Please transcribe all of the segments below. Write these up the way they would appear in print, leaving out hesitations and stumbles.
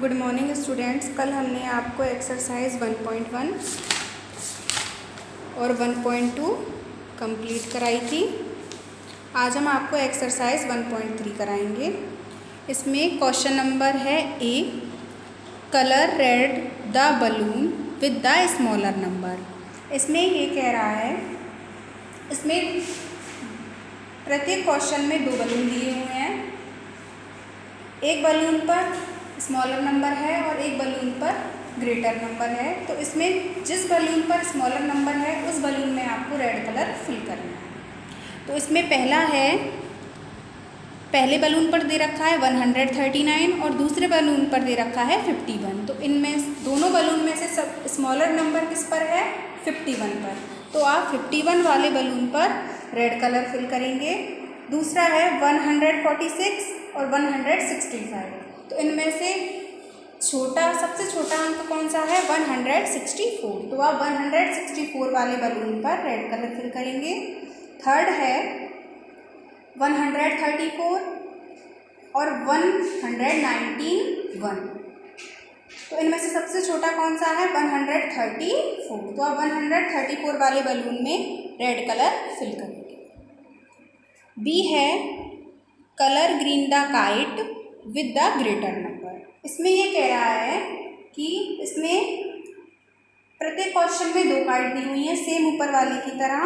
Good morning students. कल हमने आपको एक्सरसाइज 1.1 और 1.2 कंप्लीट कराई थी। आज हम आपको एक्सरसाइज 1.3 कराएंगे। इसमें क्वेश्चन नंबर है A, colour red the balloon with the smaller number. इसमें ये कह रहा है, इसमें प्रत्येक क्वेश्चन में दो बलून दिए हुए हैं। एक बलून पर स्मॉलर नंबर है और एक बलून पर ग्रेटर नंबर है। तो इसमें जिस बलून पर स्मॉलर नंबर है उस बलून में आपको रेड कलर फिल करना है। तो इसमें पहला है, पहले बलून पर दे रखा है 139 और दूसरे बलून पर दे रखा है 51। तो इनमें दोनों बलून में से सब स्मॉलर नंबर किस पर है? 51 पर। तो आप 51 वाले बलून पर रेड कलर फिल करेंगे। दूसरा है 146 और 165। तो इनमें से सबसे छोटा अंक कौन सा है? 164। तो आप 164 वाले बलून पर रेड कलर फिल करेंगे। थर्ड है 134 और 191। तो इनमें से सबसे छोटा कौन सा है? 134। तो आप 134 वाले बलून में रेड कलर फिल करेंगे। बी है colour green the kite with the greater number. इसमें ये कह रहा है कि इसमें प्रत्येक क्वेश्चन में दो काइट दी हुई हैं सेम ऊपर वाले की तरह।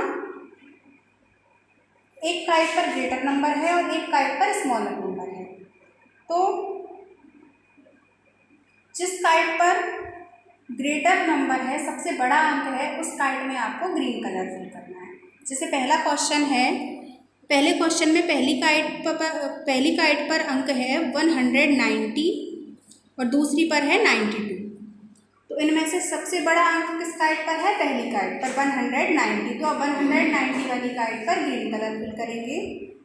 एक काइट पर ग्रेटर नंबर है और एक काइट पर स्मॉलर नंबर है। तो जिस काइट पर ग्रेटर नंबर है, सबसे बड़ा अंक है, उस काइट में आपको ग्रीन कलर फिल करना है। जैसे पहला क्वेश्चन है, पहले क्वेश्चन में पहली काइट पर अंक है 190 और दूसरी पर है 92। तो इनमें से सबसे बड़ा अंक किस काइट पर है? पहली काइट पर 190। तो आप 190 वाली काइट पर ग्रीन कलर फिल करेंगे।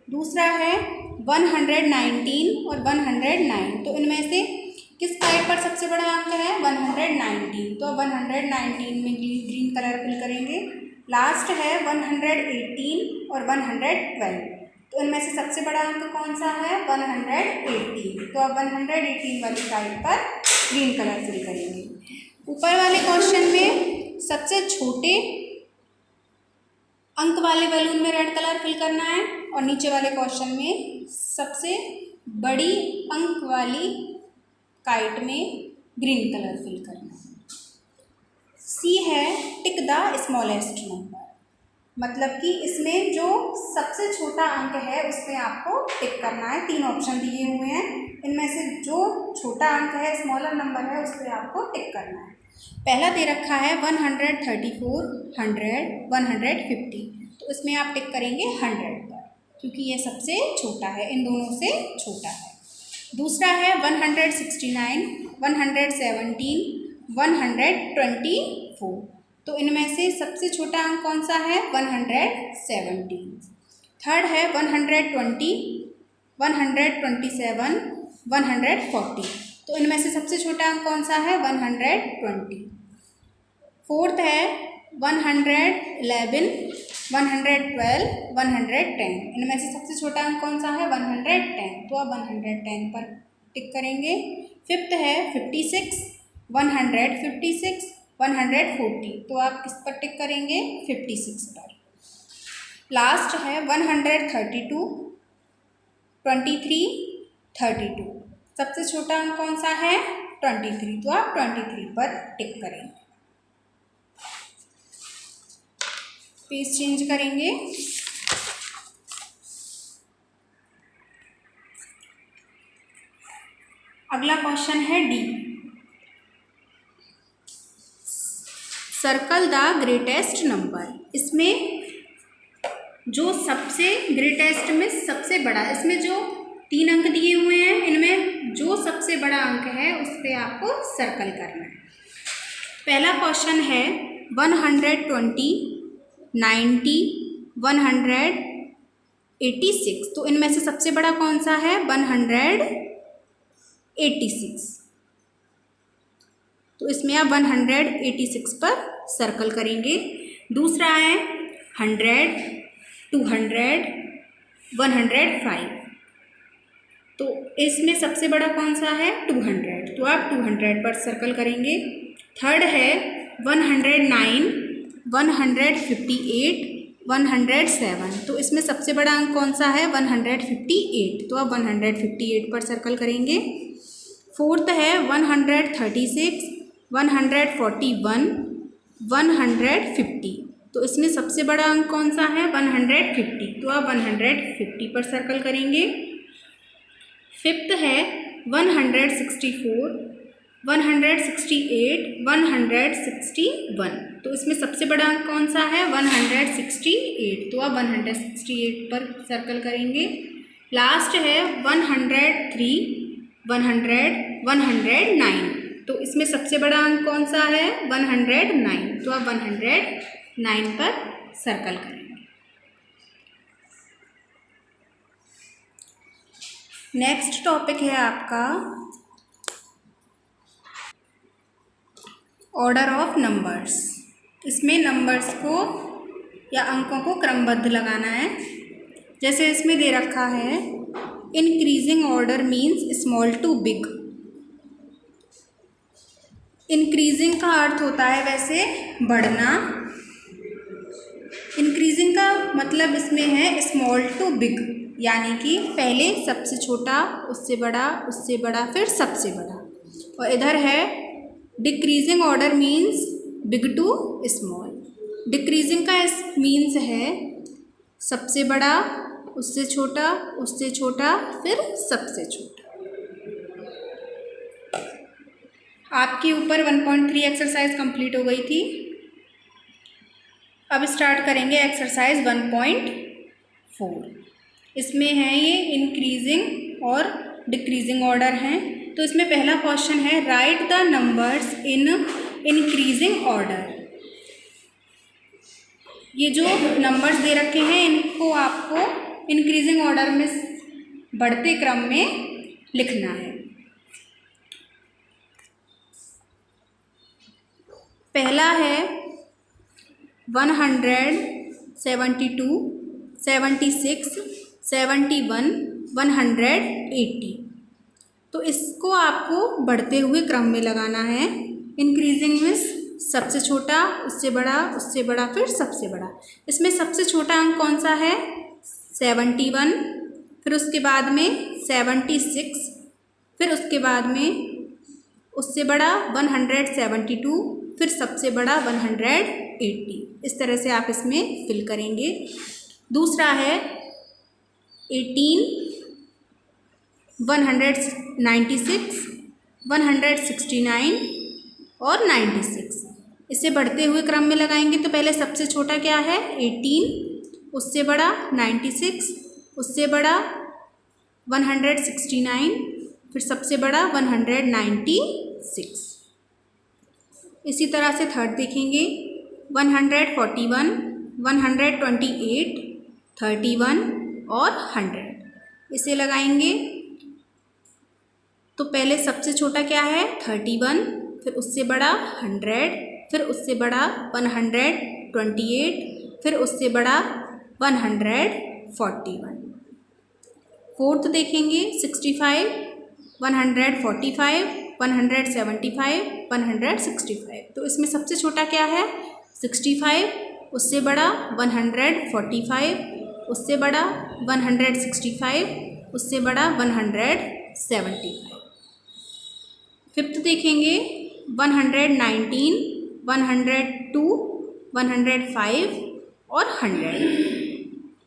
दूसरा है 119 और 109। तो इनमें से किस काइट पर सबसे बड़ा अंक है? 119। तो आप 119 में ग्रीन कलर फिल करेंगे। लास्ट है 118 और 112। तो इनमें से सबसे बड़ा अंक कौन सा है? 118। तो आप 118 वाली काइट पर ग्रीन कलर फिल करेंगे। ऊपर वाले क्वेश्चन में सबसे छोटे अंक वाले बलून में रेड कलर फिल करना है और नीचे वाले क्वेश्चन में सबसे बड़ी अंक वाली काइट में ग्रीन कलर फिल करना है। सी है टिक द स्मॉलेस्ट नंबर। मतलब कि इसमें जो सबसे छोटा अंक है उसमें आपको टिक करना है। तीन ऑप्शन दिए हुए हैं, इनमें से जो छोटा अंक है, स्मॉलर नंबर है, उस पर आपको टिक करना है। पहला दे रखा है 134, 100, 150। तो इसमें आप टिक करेंगे 100 पर, क्योंकि ये सबसे छोटा है, इन दोनों से छोटा है। दूसरा है 169, 117, 124। तो इनमें से सबसे छोटा अंक कौन सा है? 117। थर्ड है 120, 127, 140। तो इनमें से सबसे छोटा अंक कौन सा है? 120। फोर्थ है 111, 112, 110। इनमें से सबसे छोटा अंक कौन सा है? 110। तो आप 110 पर टिक करेंगे। फिफ्थ है 56, 156, 140। तो आप किस पर टिक करेंगे? 56 पर। लास्ट है 132, 23, 32। सबसे छोटा अंक कौन सा है? 23। तो आप 23 पर टिक करेंगे। पेज चेंज करेंगे। अगला क्वेश्चन है D, circle the greatest number. इसमें जो सबसे ग्रेटेस्ट में सबसे बड़ा, इसमें जो तीन अंक दिए हुए हैं, इनमें जो सबसे बड़ा अंक है उस पर आपको सर्कल करना है। पहला क्वेश्चन है 120, 90, 186। तो इनमें से सबसे बड़ा कौन सा है? 186। तो इसमें आप 186 पर सर्कल करेंगे। दूसरा है 100, 200, 105। तो इसमें सबसे बड़ा कौन सा है 200, तो आप 200 पर सर्कल करेंगे। थर्ड है 109, 158, 107, तो इसमें सबसे बड़ा अंक कौन सा है 158, तो आप 158 पर सर्कल करेंगे। फोर्थ है 136, 141, 150, तो इसमें सबसे बड़ा अंक कौन सा है 150, तो आप 150 पर सर्कल करेंगे। फिफ्थ है 164, 168, 161, तो इसमें सबसे बड़ा अंक कौन सा है 168, तो आप 168 पर सर्कल करेंगे। लास्ट है 103, 100, 109, तो इसमें सबसे बड़ा अंक कौन सा है 109, तो आप 109 पर सर्कल करेंगे। नेक्स्ट टॉपिक है आपका ऑर्डर ऑफ नंबर्स। इसमें नंबर्स को या अंकों को क्रमबद्ध लगाना है। जैसे इसमें दे रखा है increasing order means small to big. Increasing का अर्थ होता है वैसे बढ़ना, इंक्रीजिंग का मतलब इसमें है स्मॉल टू बिग, यानी कि पहले सबसे छोटा, उससे बड़ा फिर सबसे बड़ा। और इधर है decreasing order means big to small. Decreasing का मीन्स है सबसे बड़ा, उससे छोटा फिर सबसे छोटा। आपके ऊपर 1.3 एक्सरसाइज कंप्लीट हो गई थी। अब स्टार्ट करेंगे एक्सरसाइज 1.4। इसमें है ये इंक्रीजिंग और डिक्रीजिंग ऑर्डर हैं। तो इसमें पहला क्वेश्चन है right the numbers in increasing order. ये जो नंबर्स दे रखे हैं इनको आपको इंक्रीजिंग ऑर्डर में बढ़ते क्रम में लिखना है। पहला है 100, 72, 76, 71, 180, तो इसको आपको बढ़ते हुए क्रम में लगाना है। इंक्रीजिंग में सबसे छोटा, उससे बड़ा फिर सबसे बड़ा। इसमें सबसे छोटा अंक कौन सा है 71, फिर उसके बाद में 76, फिर उसके बाद में उससे बड़ा 172, फिर सबसे बड़ा 180। इस तरह से आप इसमें फिल करेंगे। दूसरा है 18, 196, 169 और 96। इसे बढ़ते हुए क्रम में लगाएंगे तो पहले सबसे छोटा क्या है 18, उससे बड़ा 96, उससे बड़ा 169, फिर सबसे बड़ा 196। इसी तरह से थर्ड देखेंगे 141, 128, 31 और 100। इसे लगाएंगे तो पहले सबसे छोटा क्या है 31, फिर उससे बड़ा 100, फिर उससे बड़ा 128, फिर उससे बड़ा 141। फोर्थ देखेंगे 65, 145, 175, 165। तो इसमें सबसे छोटा क्या है 65, उससे बड़ा 145, उससे बड़ा 165, उससे बड़ा 175। फिफ्थ देखेंगे 119, 102, 105 और 100।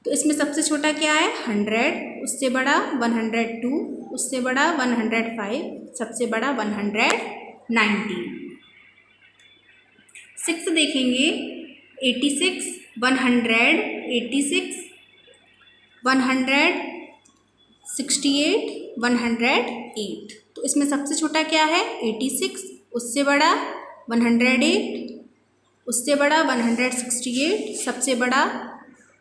तो इसमें सबसे छोटा क्या है 100, उससे बड़ा 102, उससे बड़ा 105, सबसे बड़ा 190। सिक्स देखेंगे 86, 186, 168, 108। तो इसमें सबसे छोटा क्या है 86, उससे बड़ा 108, उससे बड़ा 168, सबसे बड़ा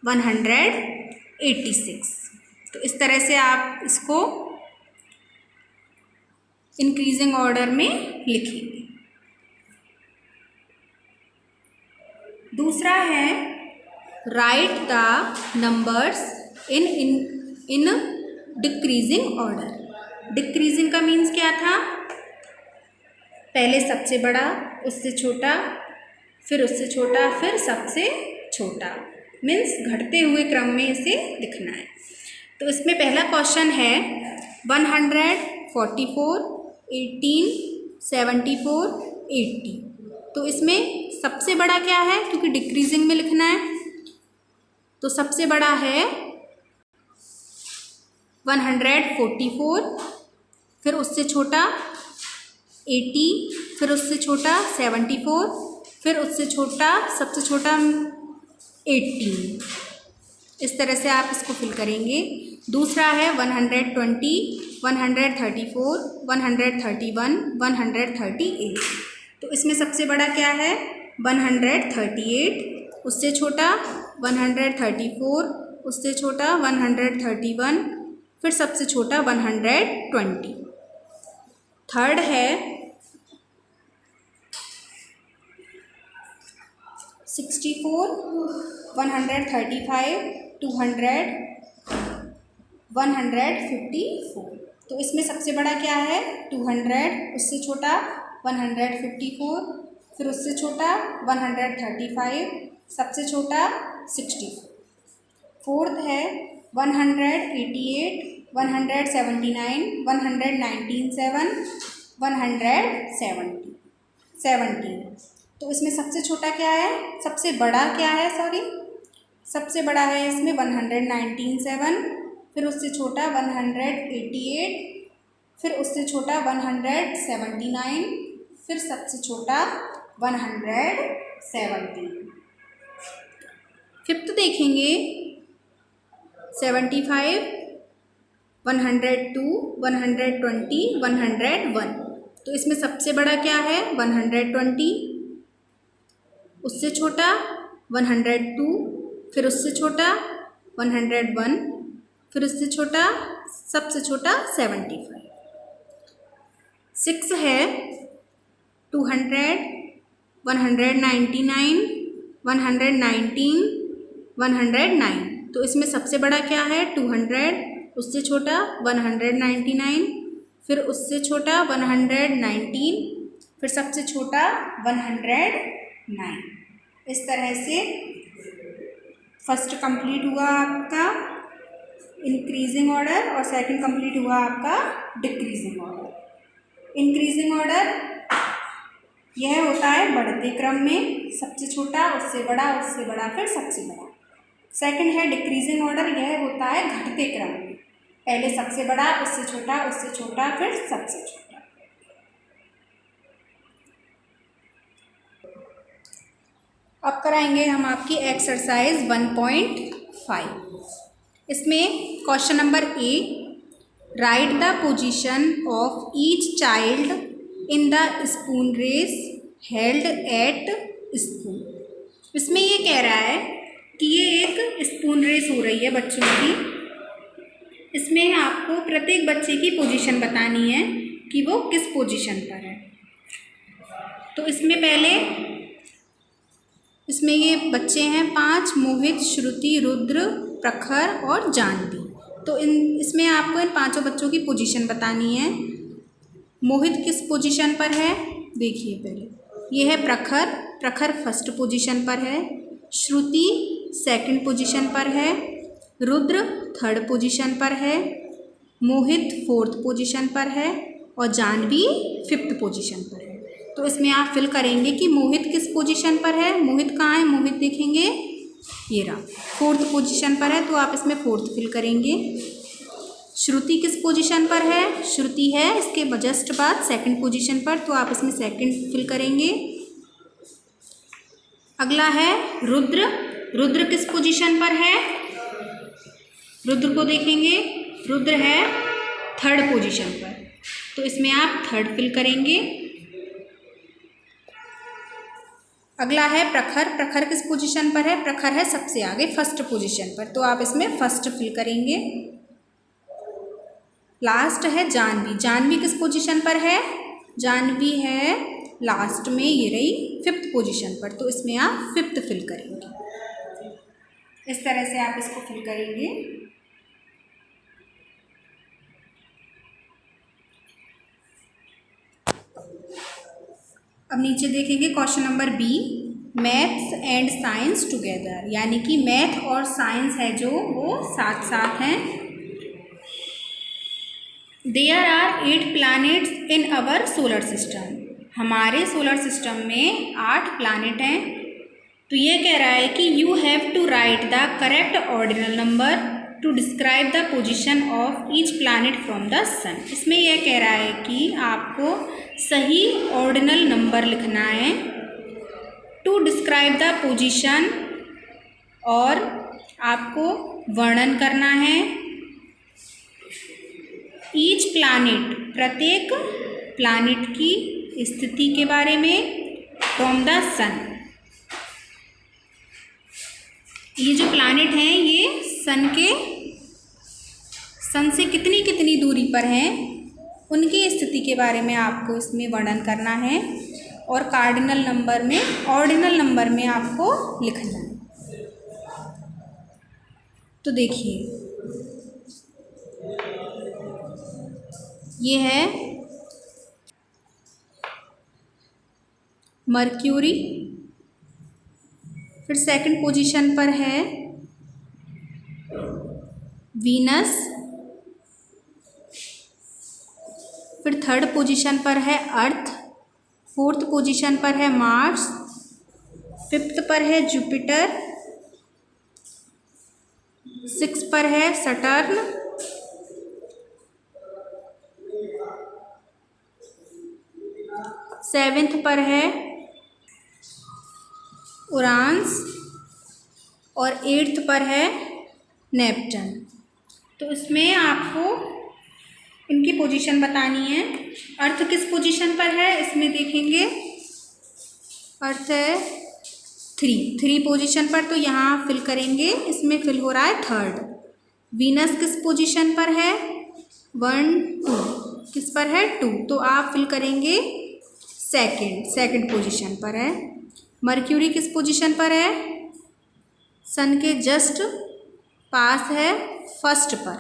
186। तो इस तरह से आप इसको इंक्रीजिंग ऑर्डर में लिखेंगे। दूसरा है right the numbers in decreasing order. Decreasing का मीन्स क्या था, पहले सबसे बड़ा, उससे छोटा, फिर उससे छोटा, फिर सबसे छोटा, मीन्स घटते हुए क्रम में इसे लिखना है। तो इसमें पहला क्वेश्चन है 144, 18, 74, 80। तो इसमें सबसे बड़ा क्या है, क्योंकि डिक्रीजिंग में लिखना है, तो सबसे बड़ा है 144, फिर उससे छोटा 80, फिर उससे छोटा 74, फिर उससे छोटा, सबसे छोटा 18। इस तरह से आप इसको फिल करेंगे। दूसरा है 120, 134, 131, 138। तो इसमें सबसे बड़ा क्या है 138, उससे छोटा 134, उससे छोटा 131, फिर सबसे छोटा 120। थर्ड है 64, 135, 200, 154। तो इसमें सबसे बड़ा क्या है 200, उससे छोटा 154, फिर उससे छोटा 135, सबसे छोटा 64। फोर्थ है 188, 179, 197, 117। तो इसमें सबसे छोटा क्या है, सबसे बड़ा क्या है, सबसे बड़ा है इसमें 197, फिर उससे छोटा 188, फिर उससे छोटा 179, फिर सबसे छोटा 117। फिफ्थ देखेंगे 75, 102, 120, 101। तो इसमें सबसे बड़ा क्या है 120, उससे छोटा 102, फिर उससे छोटा 101, फिर उससे छोटा, सबसे छोटा 75। 6 है 200, 199, 119, 109। तो इसमें सबसे बड़ा क्या है 200, उससे छोटा 199, फिर उससे छोटा 119, फिर सबसे छोटा 109। इस तरह से फर्स्ट कंप्लीट हुआ आपका इंक्रीजिंग ऑर्डर और सेकंड कंप्लीट हुआ आपका डिक्रीजिंग ऑर्डर। इंक्रीजिंग ऑर्डर यह होता है बढ़ते क्रम में, सबसे छोटा, उससे बड़ा, फिर सबसे बड़ा। सेकंड है डिक्रीजिंग ऑर्डर, यह होता है घटते क्रम में, पहले सबसे बड़ा, उससे छोटा, फिर सबसे छोटा। अब कराएंगे हम आपकी एक्सरसाइज 1.5। इसमें question number A, write the position of each child in the spoon race held at school. इसमें ये कह रहा है कि ये एक स्पून रेस हो रही है बच्चों की। इसमें आपको प्रत्येक बच्चे की पोजीशन बतानी है कि वो किस पोजीशन पर है। तो इसमें ये बच्चे हैं 5, मोहित, श्रुति, रुद्र, प्रखर और जानवी। तो इसमें आपको इन 5 बच्चों की पोजीशन बतानी है। मोहित किस पोजीशन पर है, देखिए पहले ये है प्रखर फर्स्ट पोजीशन पर है, श्रुति सेकंड पोजीशन पर है, रुद्र थर्ड पोजीशन पर है, मोहित फोर्थ पोजीशन पर है और जानवी फिफ्थ पोजीशन पर है। तो इसमें आप फिल करेंगे कि मोहित किस पोजीशन पर है। मोहित कहाँ है, मोहित देखेंगे ये रहा, फोर्थ पोजीशन पर है, तो आप इसमें फोर्थ फिल करेंगे। श्रुति किस पोजीशन पर है, श्रुति है इसके जस्ट बाद सेकंड पोजीशन पर, तो आप इसमें सेकंड फिल करेंगे। अगला है रुद्र किस पोजीशन पर है, रुद्र को देखेंगे, रुद्र है थर्ड पोजीशन पर, तो इसमें आप थर्ड फिल करेंगे। अगला है प्रखर किस पोजीशन पर है, प्रखर है सबसे आगे फर्स्ट पोजीशन पर, तो आप इसमें फर्स्ट फिल करेंगे। लास्ट है जानवी किस पोजीशन पर है, जानवी है लास्ट में, ये रही फिफ्थ पोजीशन पर, तो इसमें आप फिफ्थ फिल करेंगे। इस तरह से आप इसको फिल करेंगे। अब नीचे देखेंगे question number B, maths and science together, यानी कि मैथ और साइंस है जो वो साथ साथ हैं। There are 8 planets in our solar system, हमारे सोलर सिस्टम में 8 प्लैनेट हैं। तो ये कह रहा है कि you have to write the correct ordinal number to describe the position of each planet from the sun. इसमें यह कह रहा है कि आपको सही ऑर्डिनल नंबर लिखना है टू डिस्क्राइब द पोजीशन, और आपको वर्णन करना है ईच प्लैनेट, प्रत्येक प्लैनेट की स्थिति के बारे में, फ्रॉम द सन। ये जो प्लैनेट हैं ये सन से कितनी कितनी दूरी पर हैं, उनकी स्थिति के बारे में आपको इसमें वर्णन करना है, और ऑर्डिनल नंबर में आपको लिखना है। तो देखिए ये है मर्क्यूरी, फिर सेकंड पोजीशन पर है वीनस, फिर थर्ड पोजीशन पर है अर्थ, फोर्थ पोजीशन पर है मार्स, फिफ्थ पर है जुपिटर, सिक्स पर है सटर्न, सेवेंथ पर है उरानस, और एट्थ पर है नेपचून। तो इसमें आपको इनकी पोजीशन बतानी है। अर्थ किस पोजीशन पर है इसमें देखेंगे, अर्थ है थ्री पोजीशन पर, तो यहाँ फिल करेंगे, इसमें फिल हो रहा है थर्ड। वीनस किस पोजीशन पर है, 1 2, किस पर है 2, तो आप फिल करेंगे सेकंड पोजीशन पर है। मर्क्यूरी किस पोजीशन पर है, सन के जस्ट पास है, फर्स्ट पर,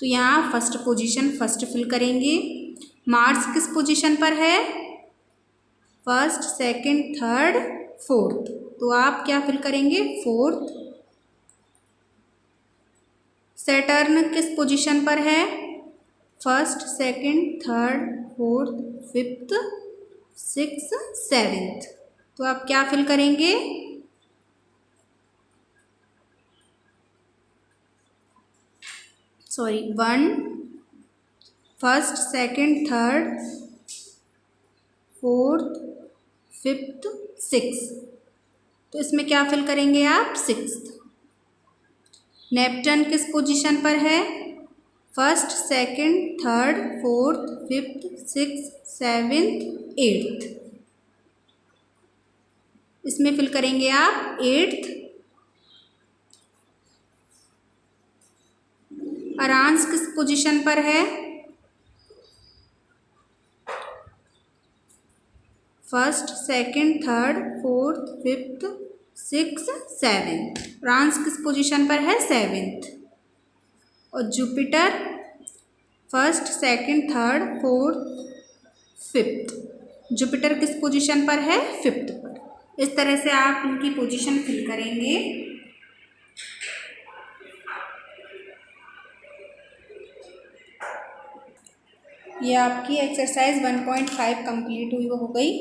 तो यहाँ फर्स्ट पोजीशन फर्स्ट फिल करेंगे। मार्स किस पोजीशन पर है, फर्स्ट, सेकंड, थर्ड, फोर्थ, तो आप क्या फिल करेंगे, फोर्थ। सैटर्न किस पोजीशन पर है, first, second, third, fourth, fifth, six, seventh, तो आप क्या फिल करेंगे, sorry 1, first, second, third, fourth, fifth, six, तो इसमें क्या फिल करेंगे आप, सिक्स्थ। नेपचून किस पोजीशन पर है, first, second, third, fourth, fifth, six, seventh, eighth, इसमें फिल करेंगे आप एट्थ। अरांस किस पोजीशन पर है, first, second, third, fourth, fifth, six, seventh, France किस पोजीशन पर है, सेवेंथ। और Jupiter first, second, third, fourth, fifth, Jupiter किस पोजीशन पर है, फिफ्थ पर। इस तरह से आप इनकी पोजीशन फिल करेंगे। ये आपकी एक्सरसाइज 1.5 कंप्लीट हुई हो गई।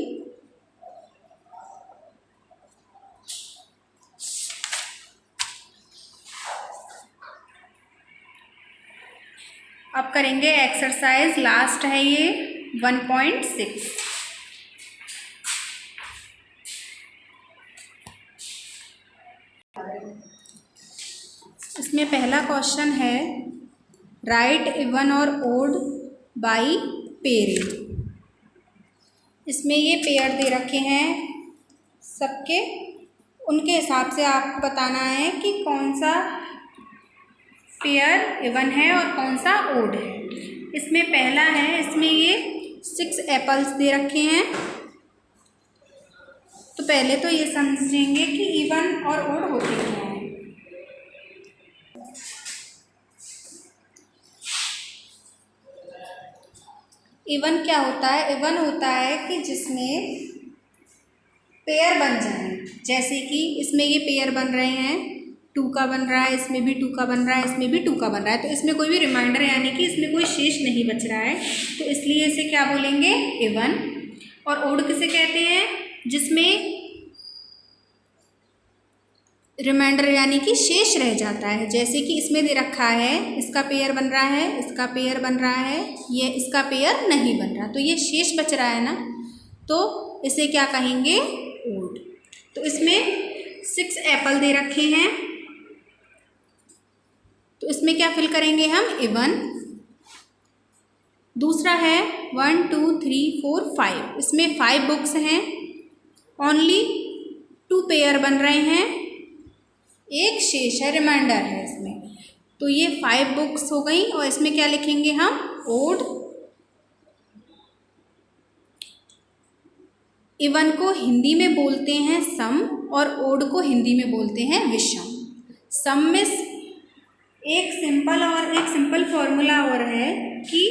अब करेंगे एक्सरसाइज, लास्ट है ये 1.6। इसमें पहला क्वेश्चन है, राइट इवन और ओड बाई पेयरिंग। इसमें ये पेयर दे रखे हैं सबके, उनके हिसाब से आपको बताना है कि कौन सा पेयर इवन है और कौन सा ओड है। इसमें पहला है, इसमें ये 6 एप्पल्स दे रखे हैं। तो पहले तो ये समझेंगे कि इवन और ओड होते क्या हैं। इवन क्या होता है, इवन होता है कि जिसमें पेयर बन जाएं, जैसे कि इसमें ये पेयर बन रहे हैं, 2 का बन रहा है, इसमें भी 2 का बन रहा है, इसमें भी 2 का बन रहा है, तो इसमें कोई भी रिमाइंडर यानी कि इसमें कोई शेष नहीं बच रहा है, तो इसलिए इसे क्या बोलेंगे, इवन। और ओड किसे कहते हैं, जिसमें रिमाइंडर यानी कि शेष रह जाता है, जैसे कि इसमें दे रखा है इसका पेयर बन रहा है, इसका पेयर बन रहा है, ये इसका पेयर नहीं बन रहा, तो ये शेष बच रहा है ना, तो इसे क्या कहेंगे, ओड। तो इसमें 6 एप्पल दे रखे हैं, तो इसमें क्या फिल करेंगे हम, इवन। दूसरा है 1 2 3 4 5, इसमें 5 बुक्स हैं, ओनली 2 पेयर बन रहे हैं, एक शेष है, रिमाइंडर है इसमें, तो ये 5 बुक्स हो गई, और इसमें क्या लिखेंगे हम, ओड। इवन को हिंदी में बोलते हैं सम, और ओड को हिंदी में बोलते हैं विषम। सम में एक सिंपल फॉर्मूला और है कि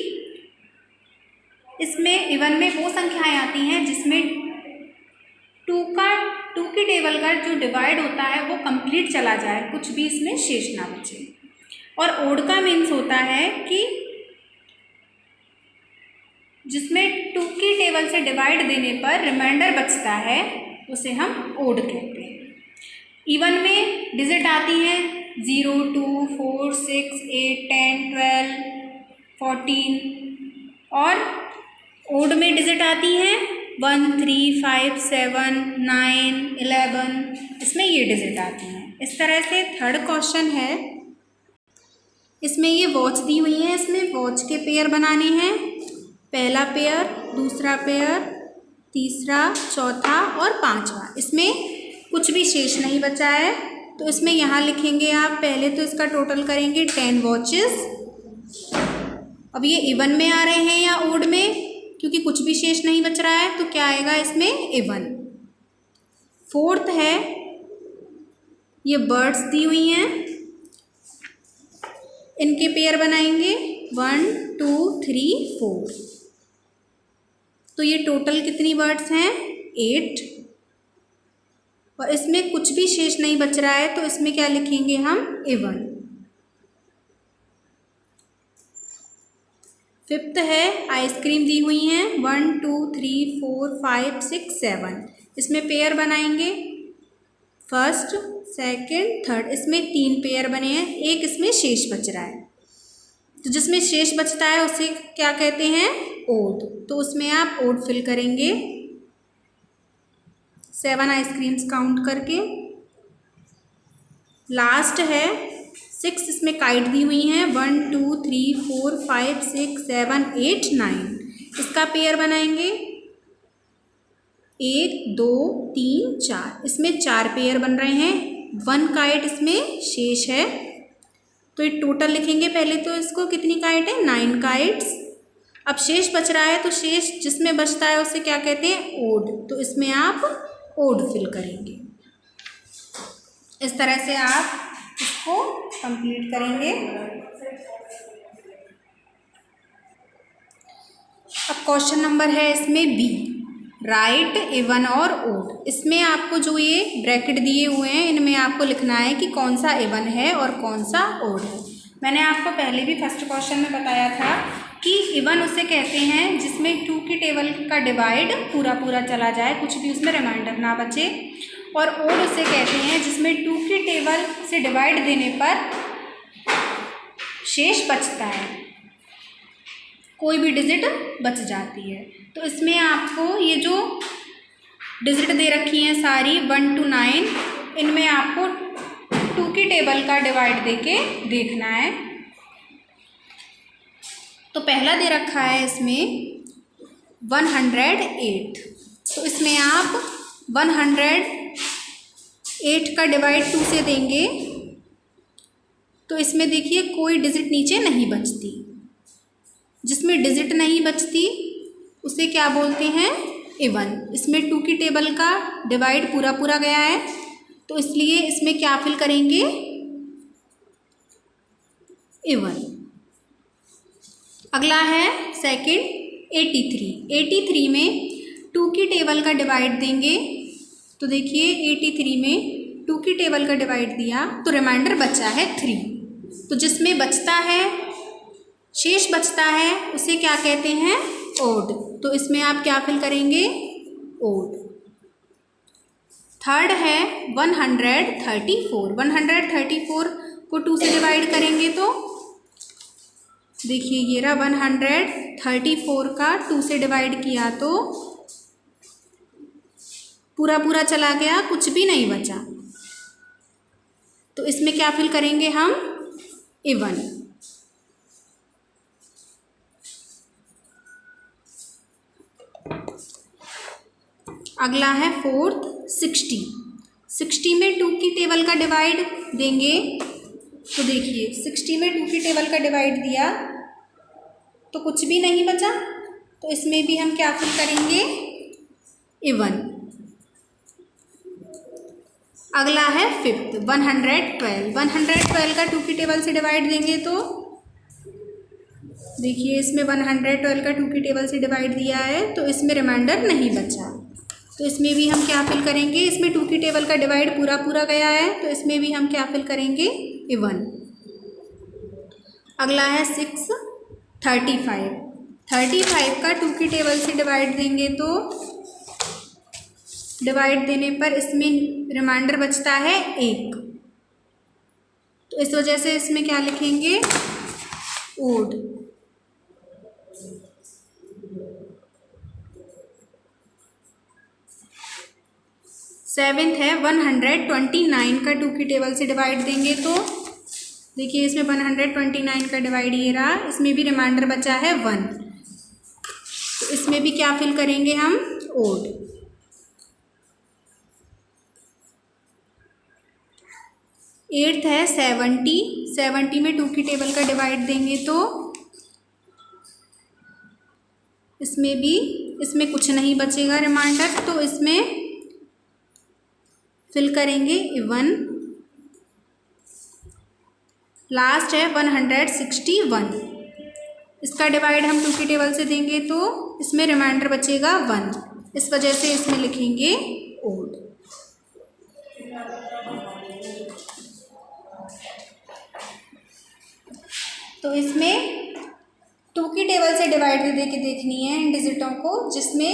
इसमें इवन में वो संख्याएं आती हैं जिसमें 2 की टेबल का जो डिवाइड होता है वो कंप्लीट चला जाए, कुछ भी इसमें शेष ना बचे। और ओड का मीन्स होता है कि जिसमें 2 की टेबल से डिवाइड देने पर रिमाइंडर बचता है, उसे हम ओड कहते हैं। इवन में डिजिट आती हैं 0 2 4 6 8 10 12 14, और ओड में डिजिट आती हैं 1 3 5 7 9 11, इसमें ये डिजिट आती हैं। इस तरह से थर्ड क्वेश्चन है, इसमें ये वॉच दी हुई है, इसमें वॉच के पेयर बनाने हैं, पहला पेयर, दूसरा पेयर, तीसरा, चौथा और पांचवा। इसमें कुछ भी शेष नहीं बचा है, तो इसमें यहाँ लिखेंगे आप, पहले तो इसका टोटल करेंगे 10 वॉचेस। अब ये इवन में आ रहे हैं या ओड में, क्योंकि कुछ भी शेष नहीं बच रहा है, तो क्या आएगा इसमें, इवन। फोर्थ है, ये बर्ड्स दी हुई हैं, इनके पेयर बनाएंगे 1 2 3 4, तो ये टोटल कितनी बर्ड्स हैं, 8, और इसमें कुछ भी शेष नहीं बच रहा है, तो इसमें क्या लिखेंगे हम, इवन। फिफ्थ है, आइसक्रीम दी हुई हैं 1 2 3 4 5 6 7, इसमें पेयर बनाएंगे फर्स्ट सेकंड थर्ड, इसमें 3 पेयर बने हैं, एक इसमें शेष बच रहा है, तो जिसमें शेष बचता है उसे क्या कहते हैं, ओड। तो उसमें आप ओड फिल करेंगे 7 आइसक्रीम्स काउंट करके। लास्ट है 6, इसमें काइट दी हुई हैं 1 2 3 4 5 6 7 8 9, इसका पेयर बनाएंगे 1 2 3 4, इसमें 4 पेयर बन रहे हैं, 1 काइट इसमें शेष है, तो ये टोटल लिखेंगे पहले तो इसको, कितनी काइट है, 9 काइट्स। अब शेष बच रहा है, तो शेष जिसमें बचता है उसे क्या कहते हैं, ओड, तो इसमें आप ओड फिल करेंगे। इस तरह से आप इसको कंप्लीट करेंगे। अब क्वेश्चन नंबर है इसमें बी, राइट इवन और ओड। इसमें आपको जो ये ब्रैकेट दिए हुए हैं, इनमें आपको लिखना है कि कौन सा इवन है और कौन सा ओड है। मैंने आपको पहले भी फर्स्ट क्वेश्चन में बताया था कि इवन उसे कहते हैं जिसमें 2 की टेबल का डिवाइड पूरा पूरा चला जाए, कुछ भी उसमें रिमाइंडर ना बचे, और ओड उसे कहते हैं जिसमें 2 की टेबल से डिवाइड देने पर शेष बचता है, कोई भी डिजिट बच जाती है। तो इसमें आपको ये जो डिजिट दे रखी हैं सारी 1 to 9, इनमें आपको 2 की टेबल का डिवाइड देके देखना है। तो पहला दे रखा है इसमें 108, तो इसमें आप 108 का डिवाइड 2 से देंगे, तो इसमें देखिए कोई डिजिट नीचे नहीं बचती, जिसमें डिजिट नहीं बचती उसे क्या बोलते हैं, इवन। इसमें 2 की टेबल का डिवाइड पूरा पूरा गया है, तो इसलिए इसमें क्या फिल करेंगे, इवन। अगला है सेकंड 83 में 2 की टेबल का डिवाइड देंगे तो देखिए 83 में 2 की टेबल का डिवाइड दिया तो रिमाइंडर बचा है 3। तो जिसमें बचता है, शेष बचता है, उसे क्या कहते हैं? ओड। तो इसमें आप क्या फिल करेंगे? ओड। थर्ड है 134। 134 को 2 से डिवाइड करेंगे तो देखिए ये रहा 134 का 2 से डिवाइड किया तो पूरा पूरा चला गया, कुछ भी नहीं बचा। तो इसमें क्या फिल करेंगे हम? इवन। अगला है फोर्थ 60। 60 में 2 की टेबल का डिवाइड देंगे तो देखिए 60 में 2 की टेबल का डिवाइड दिया तो कुछ भी नहीं बचा। तो इसमें भी हम क्या फिल करेंगे? इवन। अगला है फिफ्थ 112। 112 का 2 की टेबल से डिवाइड देंगे तो देखिए इसमें 112 का 2 की टेबल से डिवाइड दिया है तो इसमें रिमाइंडर नहीं बचा। तो इसमें भी हम क्या फिल करेंगे? इसमें 2 की टेबल का डिवाइड पूरा पूरा गया है तो इसमें भी हम क्या फिल करेंगे? इवन। अगला है 635। 35 का 2 की टेबल से डिवाइड देंगे तो डिवाइड देने पर इसमें रिमाइंडर बचता है 1। तो इस वजह से इसमें क्या लिखेंगे? ओड। सेवेंथ है 129 का 2 की टेबल से डिवाइड देंगे तो देखिए इसमें 129 का डिवाइड ये रहा, इसमें भी रिमाइंडर बचा है 1। तो इसमें भी क्या फिल करेंगे हम? ओड। एट्थ है 70। 70 में 2 की टेबल का डिवाइड देंगे तो इसमें कुछ नहीं बचेगा रिमाइंडर, तो इसमें फिल करेंगे इवन। लास्ट है 161। इसका डिवाइड हम 2 की टेबल से देंगे तो इसमें रिमाइंडर बचेगा 1। इस वजह से इसमें लिखेंगे ओड। तो इसमें 2 की टेबल से डिवाइड दे के देखनी है इन डिजिटों को, जिसमें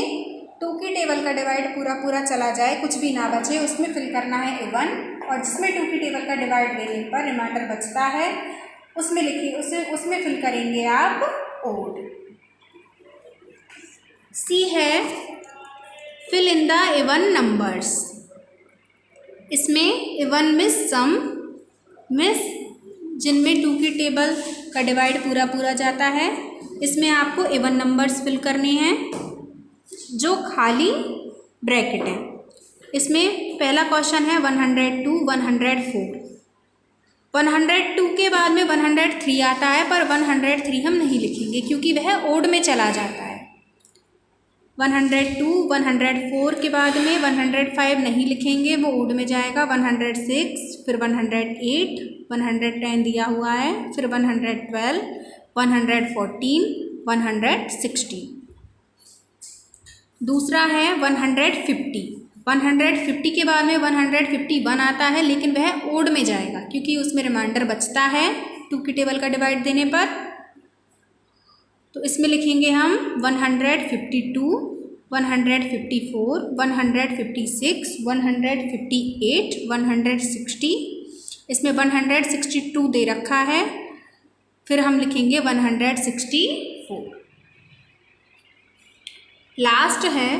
2 की टेबल का डिवाइड पूरा पूरा चला जाए, कुछ भी ना बचे, उसमें फिल करना है इवन। और जिसमें 2 की टेबल का डिवाइड देने पर रिमाइंडर बचता है उसमें लिखिए, उसमें फिल करेंगे आप ओड। सी है fill in the even numbers. इसमें इवन मिस सम, मिस जिनमें 2 की टेबल का डिवाइड पूरा पूरा जाता है। इसमें आपको इवन नंबर्स फिल करने हैं जो खाली ब्रैकेट है। इसमें पहला क्वेश्चन है 102, 104। 102 के बाद में 103 आता है, पर 103 हम नहीं लिखेंगे क्योंकि वह ओड में चला जाता है। 102, 104 के बाद में 105 नहीं लिखेंगे, वो ओड में जाएगा। 106, फिर 108, 110 दिया हुआ है, फिर 112, 114, 116। दूसरा है 150। 150 के बाद में 151 आता है, लेकिन वह ओड में जाएगा क्योंकि उसमें रिमाइंडर बचता है 2 की टेबल का डिवाइड देने पर। तो इसमें लिखेंगे हम 152, 154, 156, 158, 160। इसमें 162 दे रखा है, फिर हम लिखेंगे 164। लास्ट है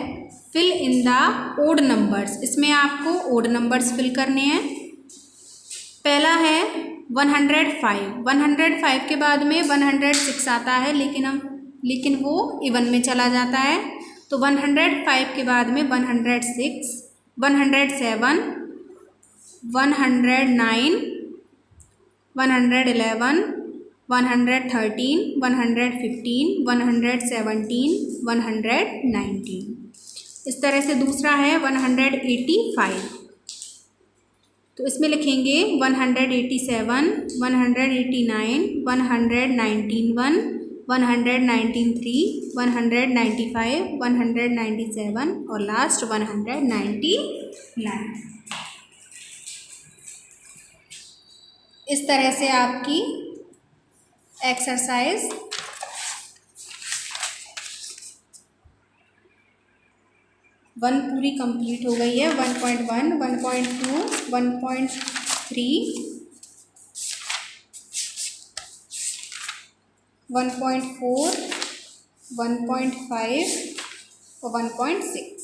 fill in the odd numbers. इसमें आपको ओड नंबर्स फिल करने हैं। पहला है 105। 105 के बाद में 106 आता है, लेकिन वो इवन में चला जाता है। तो 105 के बाद में 106, 107, 109, 111, 113, 115, 117, 119। इस तरह से दूसरा है 185। तो इसमें लिखेंगे 187, 189, 191, 193, 195, 197 और लास्ट 199। इस तरह से आपकी एक्सरसाइज 1 पूरी कंप्लीट हो गई है। 1.1, 1.2, 1.3, 1.4, 1.5 और 1.6।